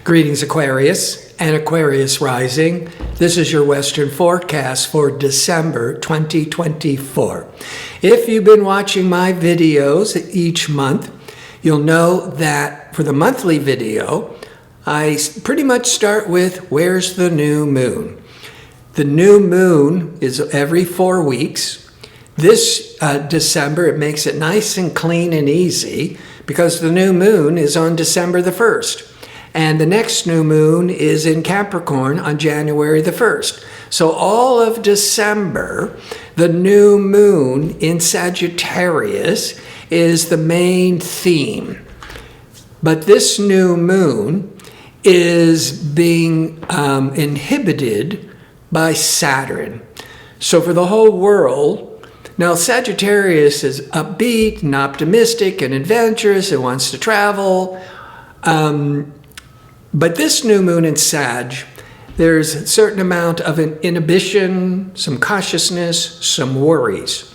Greetings, Aquarius and Aquarius rising. This is your Western forecast for December 2024. If you've been watching my videos each month, you'll know that for the monthly video, I pretty much start with where's the new moon. The new moon is every 4 weeks. This December, it makes it nice and clean and easy because the new moon is on December the 1st. And the next new moon is in Capricorn on January the 1st. So all of December, the new moon in Sagittarius is the main theme. But this new moon is being inhibited by Saturn. So for the whole world, now Sagittarius is upbeat and optimistic and adventurous and wants to travel. But this new moon in Sag, there's a certain amount of an inhibition, some cautiousness, some worries.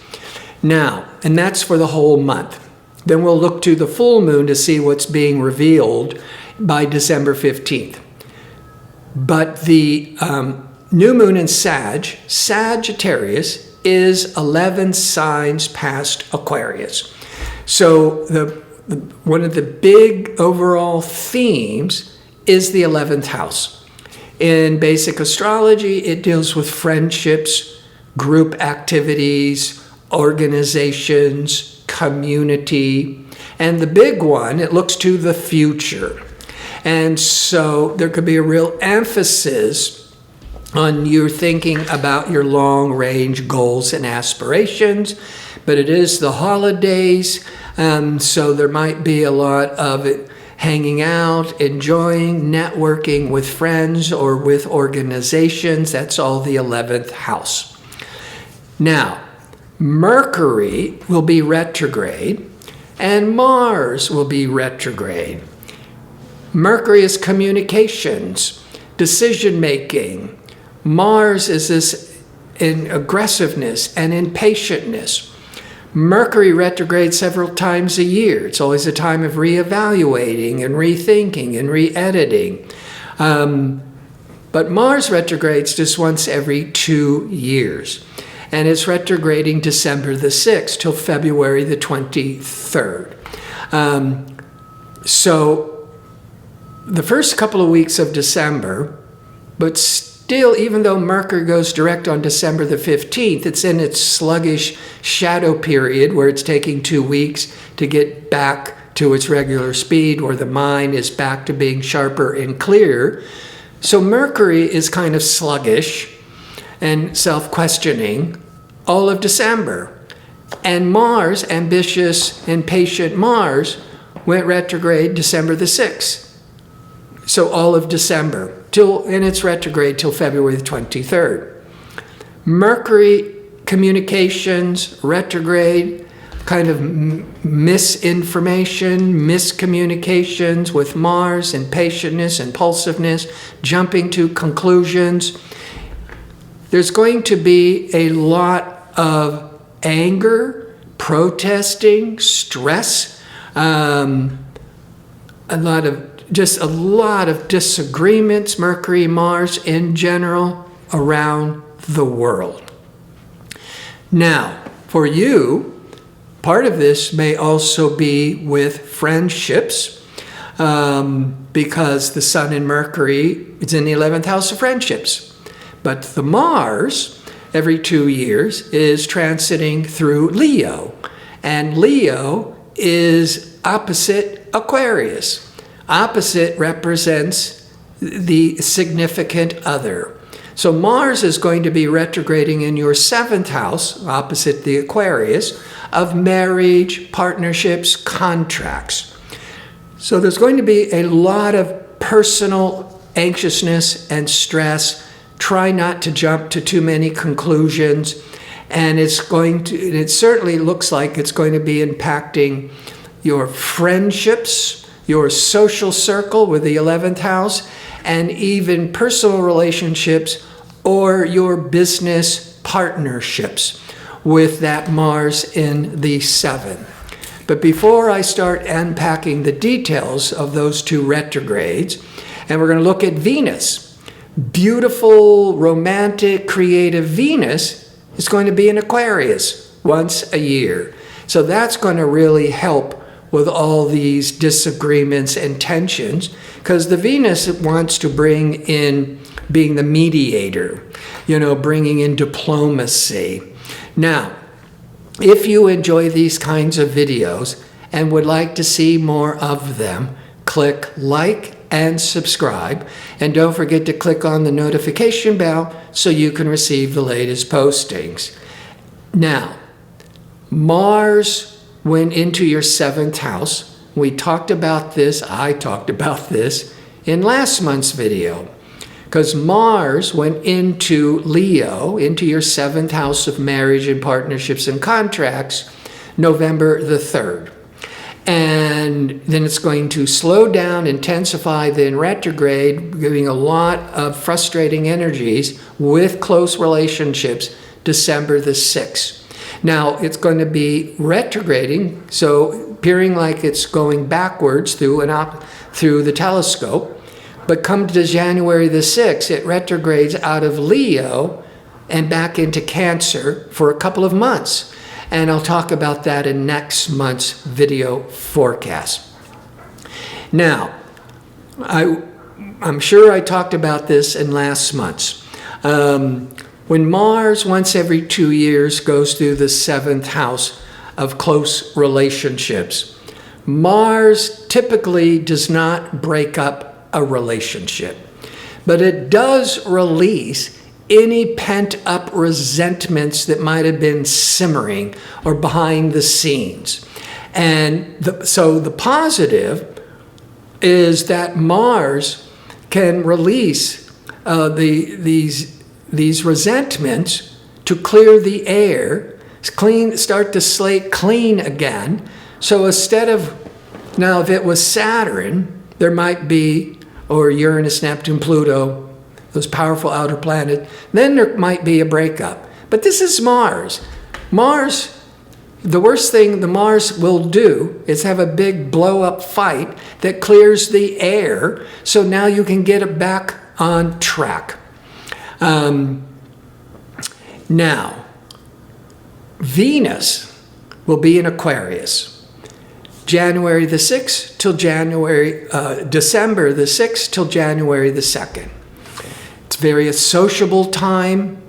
Now, and that's for the whole month. Then we'll look to the full moon to see what's being revealed by December 15th. But the new moon in Sagittarius, is 11 signs past Aquarius. So one of the big overall themes is the 11th house. In basic astrology, it deals with friendships, group activities, organizations, community, and the big one, it looks to the future. And so there could be a real emphasis on you thinking about your long-range goals and aspirations, but it is the holidays, so there might be a lot of it hanging out, enjoying, networking with friends or with organizations. That's all the 11th house. Now, Mercury will be retrograde and Mars will be retrograde. Mercury is communications, decision-making. Mars is this in aggressiveness and impatientness. Mercury retrogrades several times a year. It's always a time of reevaluating and rethinking and re-editing. But Mars retrogrades just once every 2 years. And it's retrograding December the 6th till February the 23rd. So the first couple of weeks of December, but still, even though Mercury goes direct on December the 15th, it's in its sluggish shadow period where it's taking 2 weeks to get back to its regular speed, where the mind is back to being sharper and clearer. So Mercury is kind of sluggish and self-questioning all of December. And Mars, ambitious and patient Mars, went retrograde December the 6th. So all of December, and it's retrograde till February the 23rd. Mercury communications, retrograde, kind of misinformation, miscommunications with Mars, impatientness, impulsiveness, jumping to conclusions. There's going to be a lot of anger, protesting, stress, a lot of disagreements, Mercury, Mars in general, around the world. Now, for you, part of this may also be with friendships, because the Sun and Mercury is in the 11th house of friendships. But the Mars, every 2 years, is transiting through Leo. And Leo is opposite Aquarius. Opposite represents the significant other. So Mars is going to be retrograding in your 7th house, opposite the Aquarius, of marriage, partnerships, contracts. So there's going to be a lot of personal anxiousness and stress. Try not to jump to too many conclusions. And it certainly looks like it's going to be impacting your friendships, your social circle with the 11th house, and even personal relationships or your business partnerships with that Mars in the 7th. But before I start unpacking the details of those two retrogrades, And we're going to look at Venus. Beautiful, romantic, creative Venus is going to be in Aquarius once a year. So that's going to really help with all these disagreements and tensions, because the Venus wants to bring in being the mediator, bringing in diplomacy. Now, if you enjoy these kinds of videos and would like to see more of them, click like and subscribe. And don't forget to click on the notification bell so you can receive the latest postings. Now, Mars went into your 7th house. We talked about this, I talked about this in last month's video, because Mars went into Leo, into your 7th house of marriage and partnerships and contracts, November the 3rd. And then it's going to slow down, intensify, then retrograde, giving a lot of frustrating energies with close relationships, December the 6th. Now, it's going to be retrograding, so appearing like it's going backwards through the telescope. But come to January the 6th, it retrogrades out of Leo and back into Cancer for a couple of months. And I'll talk about that in next month's video forecast. Now, I'm sure I talked about this in last month's. When Mars, once every 2 years, goes through the 7th house of close relationships, Mars typically does not break up a relationship, but it does release any pent-up resentments that might have been simmering or behind the scenes. And so the positive is that Mars can release these resentments to clear the air, start the slate clean again. So instead of, now if it was Saturn, there might be, or Uranus, Neptune, Pluto, those powerful outer planets, then there might be a breakup. But this is Mars. Mars, the worst thing the Mars will do is have a big blow-up fight that clears the air, so now you can get it back on track. Now, Venus will be in Aquarius, January the 6th till December the 6th till January the 2nd. It's very a sociable time,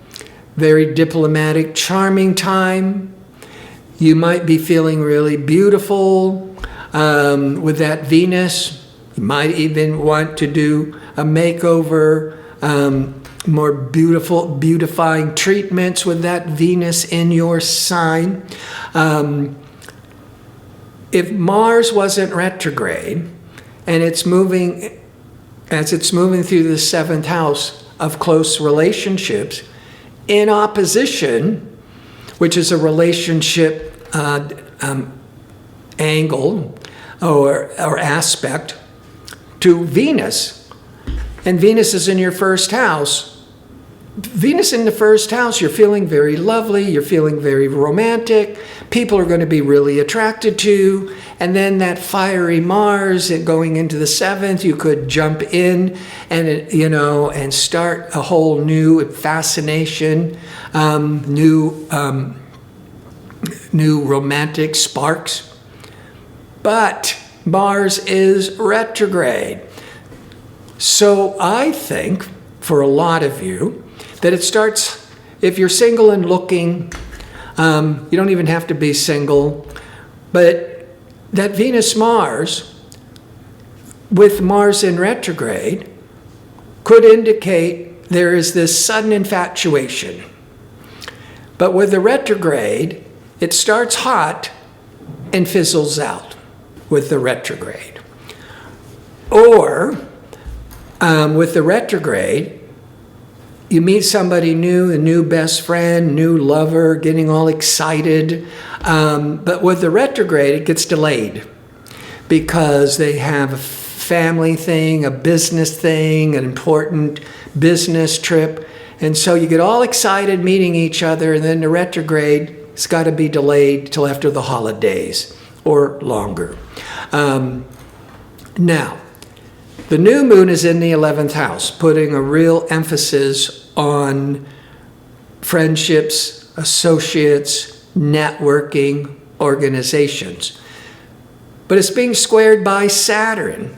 very diplomatic, charming time. You might be feeling really beautiful with that Venus. You might even want to do a makeover, more beautifying treatments with that Venus in your sign. If Mars wasn't retrograde and it's moving, as it's moving through the 7th house of close relationships, in opposition, which is a relationship angle or aspect to Venus, and Venus is in your 1st house. Venus in the 1st house, you're feeling very lovely, you're feeling very romantic, people are going to be really attracted to you, and then that fiery Mars going into the 7th, you could jump in and, and start a whole new fascination, new romantic sparks. But Mars is retrograde. So I think, for a lot of you, that it starts, if you're single and looking, you don't even have to be single, but that Venus-Mars, with Mars in retrograde, could indicate there is this sudden infatuation. But with the retrograde, it starts hot and fizzles out with the retrograde. Or, with the retrograde, you meet somebody new, a new best friend, new lover, getting all excited. But with the retrograde, it gets delayed because they have a family thing, a business thing, an important business trip. And so you get all excited meeting each other, and then the retrograde has got to be delayed till after the holidays or longer. Now, The new moon is in the 11th house, putting a real emphasis on friendships, associates, networking, organizations. But it's being squared by Saturn.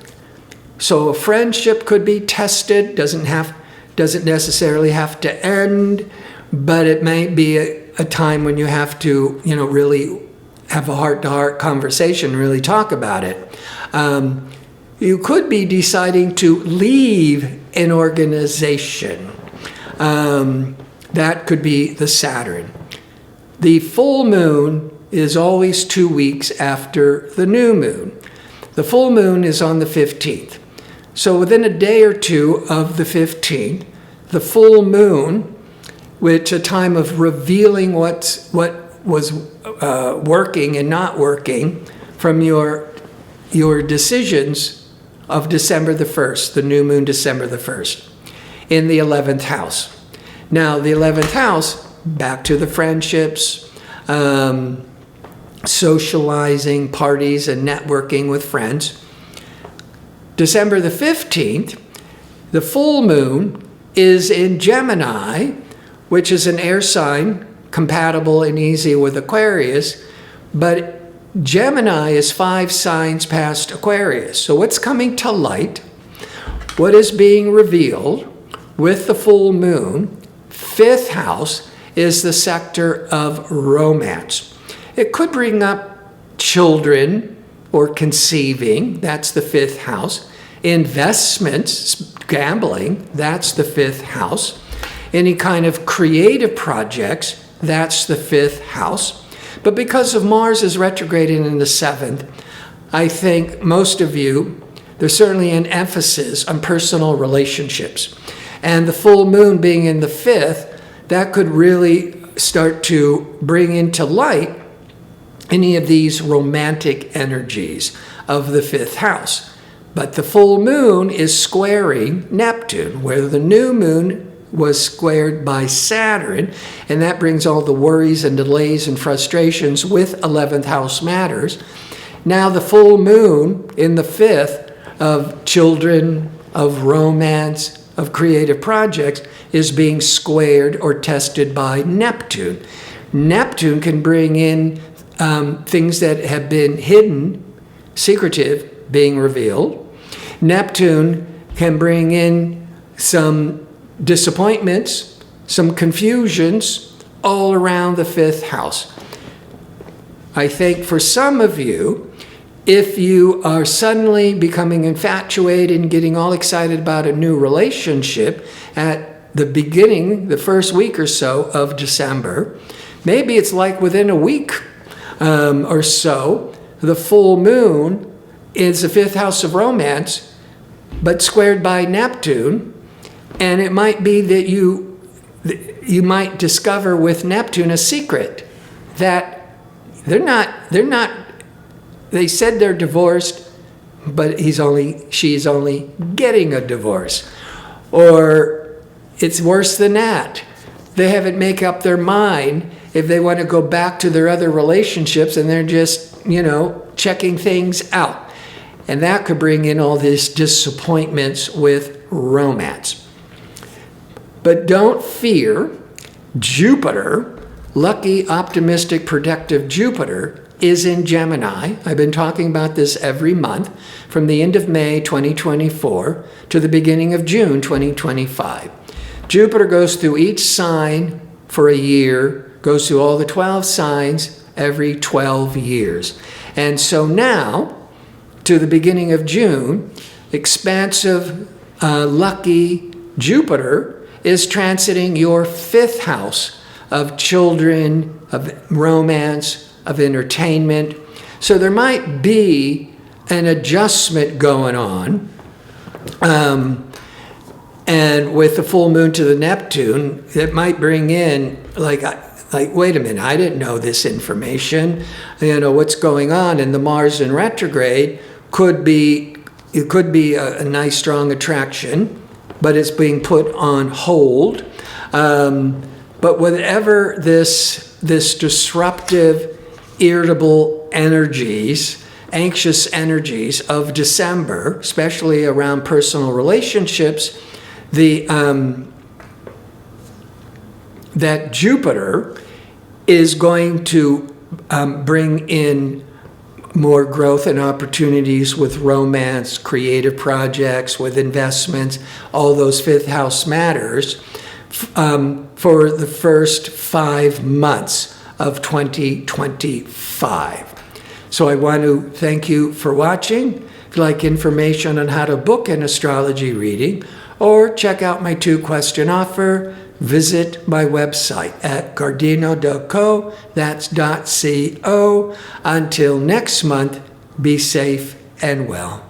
So a friendship could be tested, doesn't necessarily have to end, but it may be a time when you have to, really have a heart-to-heart conversation, really talk about it. You could be deciding to leave an organization. That could be the Saturn. The full moon is always 2 weeks after the new moon. The full moon is on the 15th. So within a day or two of the 15th, the full moon, which a time of revealing what was working and not working from your decisions of December the 1st, the new moon December the 1st, in the 11th house. Now, the 11th house, back to the friendships, socializing, parties, and networking with friends. December the 15th, the full moon is in Gemini, which is an air sign, compatible and easy with Aquarius, but Gemini is 5 signs past Aquarius. So what's coming to light, what is being revealed with the full moon, 5th house, is the sector of romance. It could bring up children or conceiving, that's the 5th house. Investments, gambling, that's the 5th house. Any kind of creative projects, that's the 5th house. But because of Mars is retrograding in the 7th, I think most of you, there's certainly an emphasis on personal relationships. And the full moon being in the 5th, that could really start to bring into light any of these romantic energies of the 5th house. But the full moon is squaring Neptune, where the new moon was squared by Saturn, and that brings all the worries and delays and frustrations with 11th house matters. Now the full moon in the 5th of children, of romance, of creative projects is being squared or tested by Neptune. Neptune can bring in things that have been hidden, secretive, being revealed. Neptune can bring in some disappointments, some confusions all around the 5th house. I think for some of you, if you are suddenly becoming infatuated and getting all excited about a new relationship at the beginning, the first week or so of December, maybe it's like within a week or so, the full moon is the 5th house of romance, but squared by Neptune. And it might be that you might discover with Neptune a secret that they said they're divorced, but she's only getting a divorce. Or it's worse than that. They haven't made up their mind if they want to go back to their other relationships, and they're just, checking things out. And that could bring in all these disappointments with romance. But don't fear, Jupiter, lucky, optimistic, protective Jupiter, is in Gemini. I've been talking about this every month from the end of May 2024 to the beginning of June 2025. Jupiter goes through each sign for a year, goes through all the 12 signs every 12 years. And so now, to the beginning of June, expansive, lucky Jupiter is transiting your 5th house of children, of romance, of entertainment. So there might be an adjustment going on. And with the full moon to the Neptune, it might bring in like, wait a minute, I didn't know this information. What's going on? And the Mars in retrograde could be a nice strong attraction, but it's being put on hold. But whatever this disruptive, irritable energies anxious energies of December, especially around personal relationships, that Jupiter is going to bring in more growth and opportunities with romance, creative projects, with investments, all those fifth house matters for the first 5 months of 2025. So I want to thank you for watching. If you'd like information on how to book an astrology reading or check out my 2-question offer, visit my website at gardino.co, that's .co. Until next month, be safe and well.